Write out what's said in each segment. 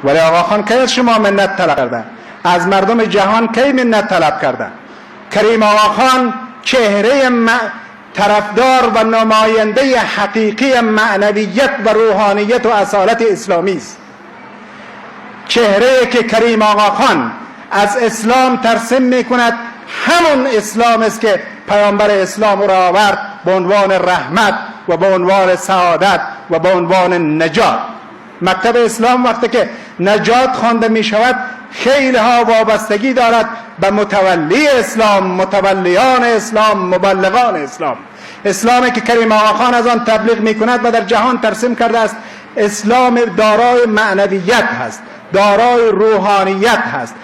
ولی آقا خان کی از شما منت طلب کرده؟ از مردم جهان کی منت طلب کرده؟ کریم آقا خان چهره طرفدار و نماینده حقیقی معنویت و روحانیت و اصالت اسلامی است. چهره که کریم آقا خان از اسلام ترسیم می کند همون اسلام است که پیامبر اسلام را آورد به عنوان رحمت و به عنوان سعادت و به عنوان نجات. مکتب اسلام وقتی که نجات خوانده می شود خیلی ها وابستگی دارد به متولی اسلام، متولیان اسلام، مبلغان اسلام. اسلامی که کریم آقا خان از آن تبلیغ می کند و در جهان ترسیم کرده است اسلام دارای معنویت هست، دارای روحانیت هست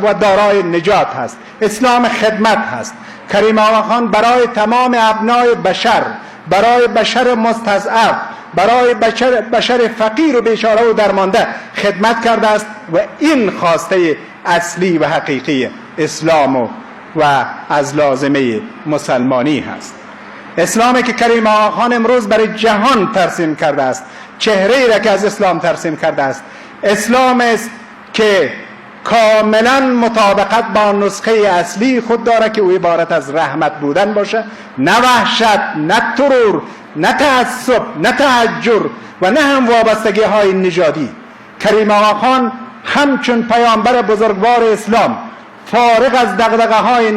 و دارای نجات هست. اسلام خدمت هست. کریم آقا خان برای تمام ابنای بشر، برای بشر مستضعف، برای بشر فقیر و بیچاره و درمانده خدمت کرده است و این خواسته اصلی و حقیقی اسلام و از لازمه مسلمانی هست. اسلامی که کریم آقا خان امروز برای جهان ترسیم کرده است، چهره‌ای را که از اسلام ترسیم کرده است، اسلام است که کاملا مطابقت با نسخه اصلی خود داره که او عبارت از رحمت بودن باشه، نه وحشت، نه ترور، نه تعصب، نه تحجر و نه هم وابستگی های نژادی. کریم آقا خان همچون پیامبر بزرگوار اسلام فارغ از دغدغه های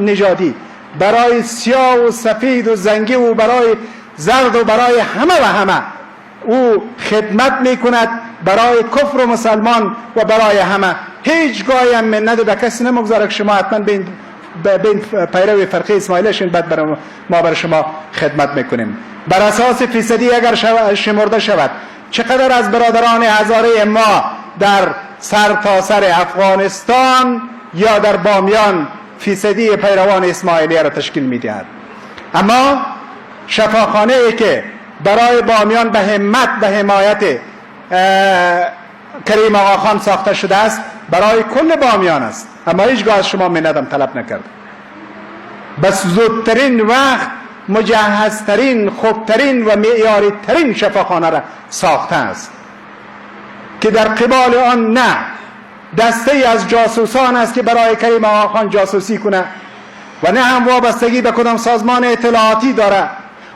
نژادی برای سیاه و سفید و زنگی و برای زرد و برای همه او خدمت می کند، برای کفر و مسلمان و برای همه. هیچگاهی هم منت به کسی نمیگذاره که شما حتما به این پیرو فرقه اسماعیلی شین، بعد ما برای شما خدمت میکنیم. بر اساس فیصدی اگر شمرده شود چقدر از برادران هزاره ما در سرتاسر افغانستان یا در بامیان فیصدی پیروان اسماعیلی را تشکیل میدهد. اما شفاخانه ای که برای بامیان به همت و حمایت کریم آقا خان ساخته شده است برای کل بامیان است، اما هیچگاه از شما منتم طلب نکرد. بس زودترین وقت مجهزترین، خوبترین و معیاری ترین شفاخانه را ساخته است که در قبال آن نه دسته از جاسوسان است که برای کریم آقا خان جاسوسی کنه و نه هم وابستگی به کدام سازمان اطلاعاتی داره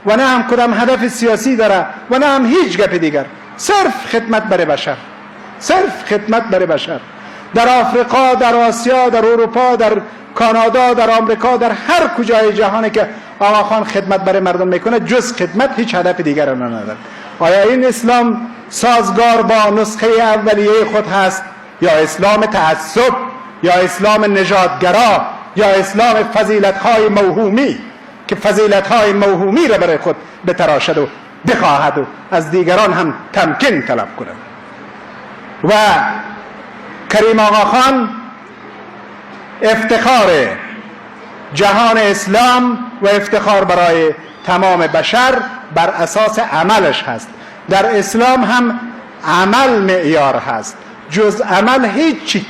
و نه هم کدام هدف سیاسی داره و نه هم هیچ گپ دیگر، صرف خدمت برای بشر، صرف خدمت برای بشر. در آفریقا، در آسیا، در اروپا، در کانادا، در آمریکا، در هر کجای جهانی که آقا خان خدمت برای مردم میکنه جز خدمت هیچ هدف دیگر را ندارد. آیا این اسلام سازگار با نسخه اولیه خود هست یا اسلام تعصب یا اسلام نژادگرا یا اسلام فضیلت‌های موهومی که فضیلت‌های موهومی را برای خود بتراشد و بخواهد و از دیگران هم تمکین طلب کند؟ و کریم آقا خان افتخار جهان اسلام و افتخار برای تمام بشر بر اساس عملش هست. در اسلام هم عمل معیار هست، جز عمل هیچ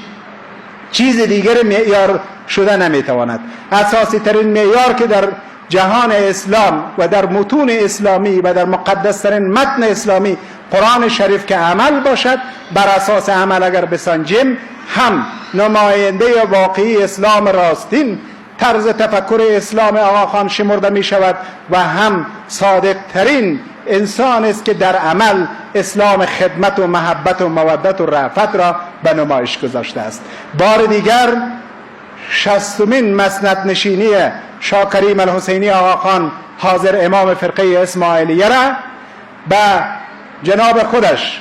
چیز دیگر معیار شده نمیتواند. اساسی ترین معیار که در جهان اسلام و در متون اسلامی و در مقدس ترین متن اسلامی قرآن شریف که عمل باشد، بر اساس عمل اگر بسنجیم هم نماینده واقعی اسلام راستین طرز تفکر اسلام آقا خان شمرده می شود و هم صادق ترین انسان است که در عمل اسلام خدمت و محبت و مودت و رأفت را به نمایش گذاشته است. بار دیگر 60مین مسند نشینی شاه کریم الحسینی آقا خان حاضر امام فرقه اسماعیلیه را به جناب خودش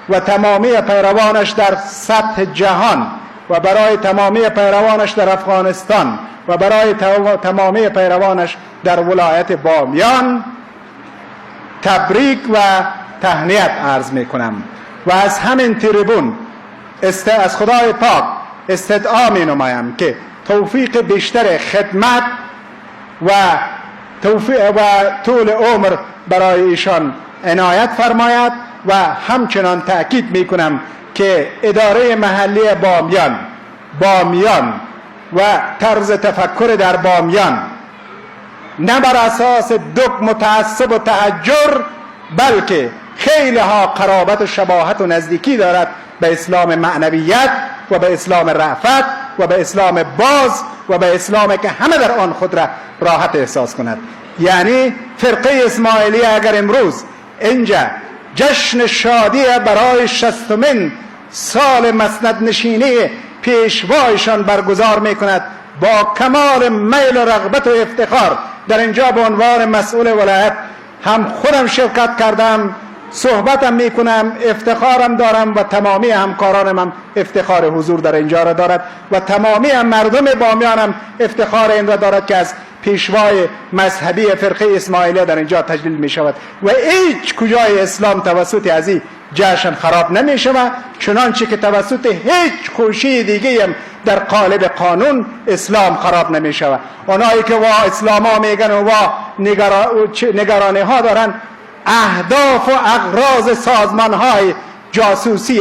و تمامی پیروانش در سطح جهان و برای تمامی پیروانش در افغانستان و برای تمامی پیروانش در ولایت بامیان تبریک و تهنیت عرض می کنم و از همین تریبون از خدای پاک استدعا می نمایم که توفیق بیشتر خدمت و طول عمر برای ایشان عنایت فرماید و همچنان تأکید می کنم که اداره محلی بامیان و طرز تفکر در بامیان نه بر اساس دگم و تعصب و تحجر بلکه خیلی ها قرابت و شباهت و نزدیکی دارد به اسلام معنویت و به اسلام رأفت و به اسلام باز و به اسلامی که همه در آن خود را راحت احساس کند. یعنی فرقه اسماعیلی اگر امروز اینجا جشن شادی برای 60مین سال مسند نشینی پیشوایشان برگزار می کند، با کمال میل و رغبت و افتخار در اینجا به عنوان مسئول ولایت هم خودم شرکت کردم، صحبتم میکنم، افتخارم دارم و تمامی همکارانم هم افتخار حضور در اینجا را دارد و تمامی هم مردم بامیانم افتخار این را دارد که از پیشوای مذهبی فرقه اسماعیلیه در اینجا تجلیل می شود و هیچ کجای اسلام توسط از این جشن خراب نمی شود، چنانچه که توسط هیچ خوشی دیگه هم در قالب قانون اسلام خراب نمی شود. اونایی که وا اسلام ها میگن و وا نگرانی ها دارن، اهداف و اغراض سازمان های جاسوسی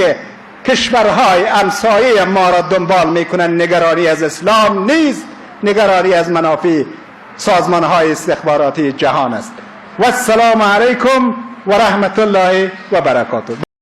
کشورهای همسایه ما را دنبال میکنن. نگرانی از اسلام نیست، نگرانی از منافع سازمان های استخباراتی جهان است. و السلام علیکم و رحمت الله و برکاته.